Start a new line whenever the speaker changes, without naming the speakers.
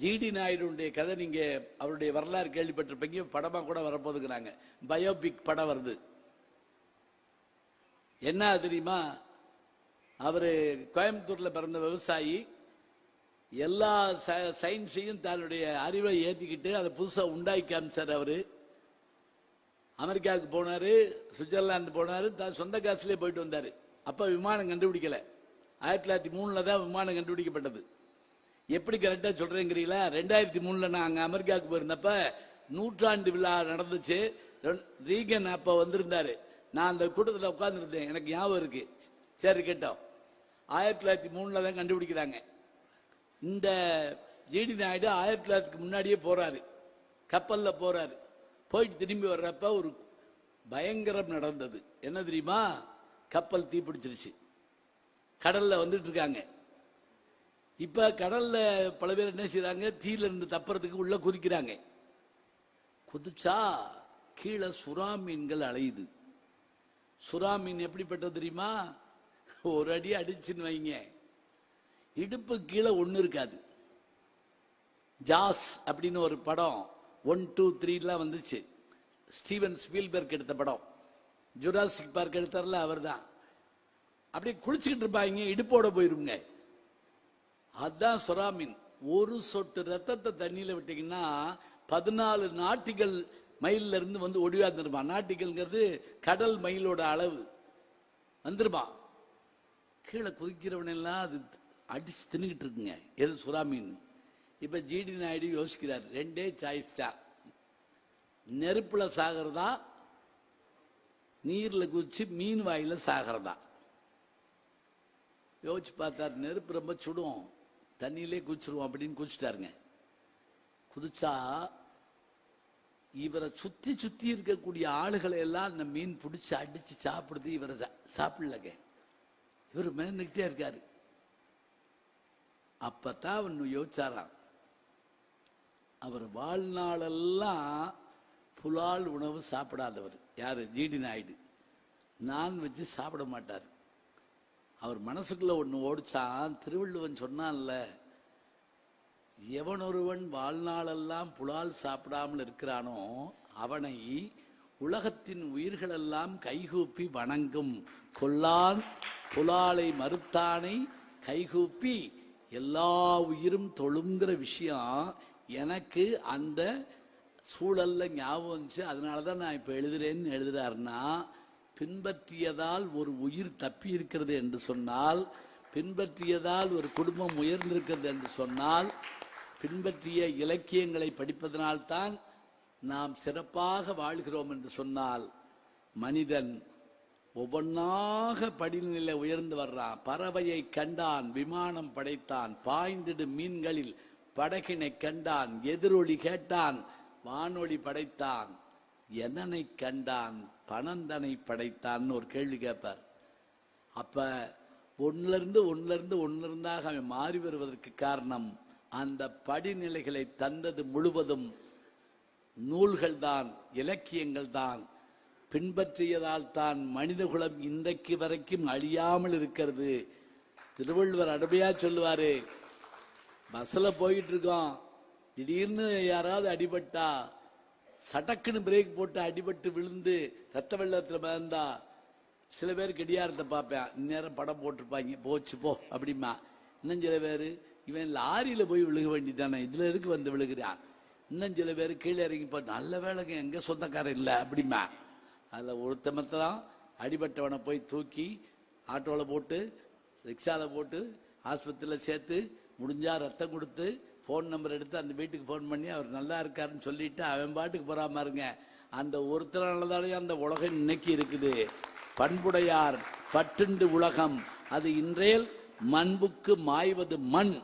GT நாயுடுடைய கதை நீங்க அவருடைய வரலாறு கேள்விப்பட்டிருப்பீங்க. படமா கூட வரப்போதுங்கிறாங்க. பயோபிக் படம் வருது. என்ன தெரியுமா, அவரு கோயம்புத்தூர்ல பிறந்த விவசாயி. எல்லா சயின்ஸையும் தன்னுடைய அறிவை ஏற்றிக்கிட்டு அதை புதுசா உண்டாக்கி காமிச்சார். அவரு அமெரிக்காவுக்கு போனாரு, சுவிட்சர்லாந்து போனாரு, தான் சொந்த காசுலேயே போயிட்டு வந்தாரு. அப்ப விமானம் கண்டுபிடிக்கல. 1903 தான் விமானம் கண்டுபிடிக்கப்பட்டது. எப்படி கரெக்டா சொல்றேங்கிறீங்களா? 2003 நான் அங்க அமெரிக்காவுக்கு போயிருந்தப்ப நூற்றாண்டு விழா நடந்துச்சு. ரீகன் அப்ப வந்திருந்தாரு. நான் அந்த கூட்டத்தில் உட்கார்ந்துருந்தேன். எனக்கு ஞாபகம் இருக்கு. சரி கேட்டோம். 1903 தான் கண்டுபிடிக்கிறாங்க. இந்த ஜிடி நாயுடு 1900 முன்னாடியே போறாரு. கப்பல்ல போறாரு. போயிட்டு திரும்பி வர்றப்ப ஒரு பயங்கரம் நடந்தது. என்ன தெரியுமா? கப்பல் தீப்பிடிச்சிருச்சு. கடல்ல வந்துட்டு இருக்காங்க. இப்ப கடல்ல பல பேர் என்ன செய்யறாங்க, தீயில இருந்து தப்புறதுக்கு உள்ள குதிக்கிறாங்க. குதிச்சா கீழே சுறா மீன்கள் அலையுது. சுறா மீன் எப்படிப்பட்டது தெரியுமா? ஒரு அடி அடிச்சுன்னு வைங்க, இடுப்பு கீழே ஒண்ணு இருக்காது. ஜாஸ் அப்படின்னு ஒரு படம் 1, 2, 3 வந்துச்சு. ஸ்டீவன் ஸ்பீல்பர்க் எடுத்த படம். ஜுராசிக் பார்க் எடுத்தார்ல, அவர் தான். அப்படியே குளிச்சுக்கிட்டு இருப்பாங்க, இடுப்போட போயிருங்க. அதுதான் சுறா மீன். ஒரு சொட்டு ரத்தத்தை தண்ணியில விட்டீங்கன்னா 14 நாட்டிகள் மைல்ல இருந்து வந்து ஒடிவாந்துருமா. நாட்டிகள்ங்கிறது கடல் மைலோட அளவு வந்துருமா. கீழே குதிக்கிறவனெல்லாம் அது அடிச்சு தின்னுகிட்டு இருக்குங்க. எது? சுறா மீன். இப்ப ஜிடி நாயுடு யோசிக்கிறார். 2 சாய்ஸ் தான். நெருப்புல சாகிறதா, நீர்ல குதிச்சு மீன் வாயில சாகிறதா. யோசிச்சு பார்த்தார். நெருப்பு ரொம்ப சுடும், தண்ணியிலே குதிச்சிருவோம் அப்படின்னு குதிச்சுட்டாருங்க. குதிச்சா இவரை சுத்தி சுத்தி இருக்கக்கூடிய ஆளுகளை எல்லாம் அந்த மீன் பிடிச்சு அடிச்சு சாப்பிடுது. இவரை சாப்பிடலங்க. இவர் மேந்துகிட்டே இருக்காரு. அப்பதான் அவன் யோசிச்சாராம், அவர் வாழ்நாளெல்லாம் புலால் உணவு சாப்பிடாதவர். யாரு? ஜிடி நாயுடு. நான் வச்சு சாப்பிட மாட்டார். அவர் மனசுக்குள்ள ஒண்ணு ஓடிச்சான். திருவள்ளுவன் சொன்னான்ல, எவனொருவன் வாழ்நாளெல்லாம் புலால் சாப்பிடாமல் இருக்கிறானோ அவனை உலகத்தின் உயிர்களெல்லாம் கைகூப்பி வணங்கும். கொல்லான் புலாலை மறுத்தானை கைகூப்பி எல்லா உயிரும் தொழுங்கிற விஷயம் எனக்கு அந்த சூழல்ல ஞாபகம் வந்துச்சு. அதனாலதான் நான் இப்ப எழுதுறேன்னு எழுதுறாருன்னா, பின்பற்றியதால் ஒரு உயிர் தப்பி இருக்கிறது என்று சொன்னால், பின்பற்றியதால் ஒரு குடும்பம் உயர்ந்திருக்கிறது என்று சொன்னால், பின்பற்றிய இலக்கியங்களை படிப்பதனால்தான் நாம் சிறப்பாக வாழ்கிறோம் என்று சொன்னால், மனிதன் ஒவ்வொன்னாக படிநிலை உயர்ந்து வர்றான். பறவையை கண்டான், விமானம் படைத்தான். பாய்ந்திடும் மீன்களில் படகினை கண்டான், எதிரொலி கேட்டான், வானொலி படைத்தான். என்னனை கண்டான், பணந்தனை படைத்தான். ஒரு கேள்வி கேட்பார். அப்ப ஒன்னிலிருந்தாக அவன் மாறி வருவதற்கு காரணம் அந்த படிநிலைகளை தந்தது முழுவதும் நூல்கள் தான், இலக்கியங்கள் தான். பின்பற்றியதால் தான் மனிதகுலம் இன்றைக்கு வரைக்கும் அழியாமல் இருக்கிறது. திருவள்ளுவர் அருமையா சொல்லுவாரு. பஸ்ல போயிட்டு இருக்கோம், திடீர்னு யாராவது அடிபட்டா சடக்குன்னு பிரேக் போட்டு அடிபட்டு விழுந்து ரத்த வெள்ளத்துல மிதந்தா சில பேர் கெடியாரத்தை பார்ப்பேன், இந்நேரம் படம் போட்டிருப்பாங்க, போச்சு போ அப்படிமா. இன்னும் சில பேர் இவன் லாரியில போய் விழுக வேண்டியதானே, இதுல எதுக்கு வந்து விழுகிறான். இன்னும் சில பேர் கீழே இறங்கி போ, நல்ல வேலைங்க எங்க சொந்தக்காரன் இல்லை அப்படிமா. அதுல ஒருத்தமத்தான் அடிபட்டவனை போய் தூக்கி ஆட்டோல போட்டு ரிக்ஷால போட்டு ஆஸ்பத்திரியில சேர்த்து, முடிஞ்சா ரத்தம் கொடுத்து போன் நம்பர் எடுத்து அந்த வீட்டுக்கு போன் பண்ணி அவர் நல்லா இருக்காருன்னு சொல்லிட்டு அவன் பாட்டுக்கு போறாம இருங்க. அந்த ஒருத்தனாலதானே அந்த உலகம் இன்னைக்கு இருக்குது. பண்புடையார் பட்டுண்டு உலகம் அது இன்றேல் மண்புக்கு மாய்வது மண்.